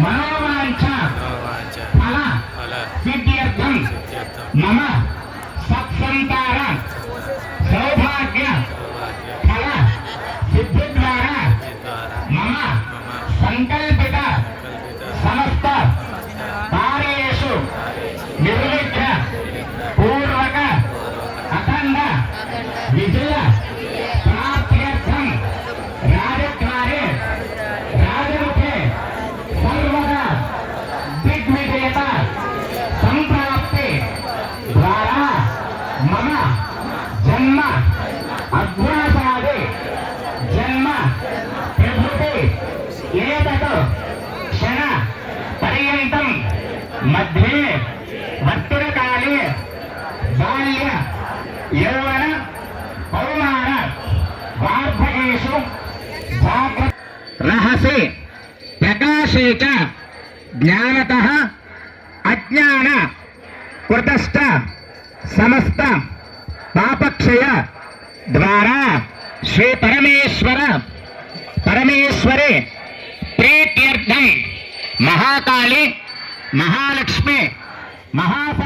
मनोवांछ फल सिद्ध्यर्थम मम सत्संतान सौभाग्य फल सिद्धि द्वारा मम संकल्पित समस्त कार्येषु निर्विघ्न पूर्वक अखंड विजय प्राप्त्यर्थम राजद्वारे राजमुखे सर्वदा दिग्विजयता संप्राप्ति द्वारा मम जन्म अभ्यासादि जन्म प्रभृति एतत् क्षण पर्यन्तं मध्ये वर्तुरकाले बाल्य यौवन कौमार वार्धकेषु जाग्रत् रहसि प्रकाशे च ज्ञानतः अज्ञान कृतश्च समस्त पापक्षय द्वारा श्री परमेश्वरे प्रीत्यर्थम महाकाली महालक्ष्मी महाफ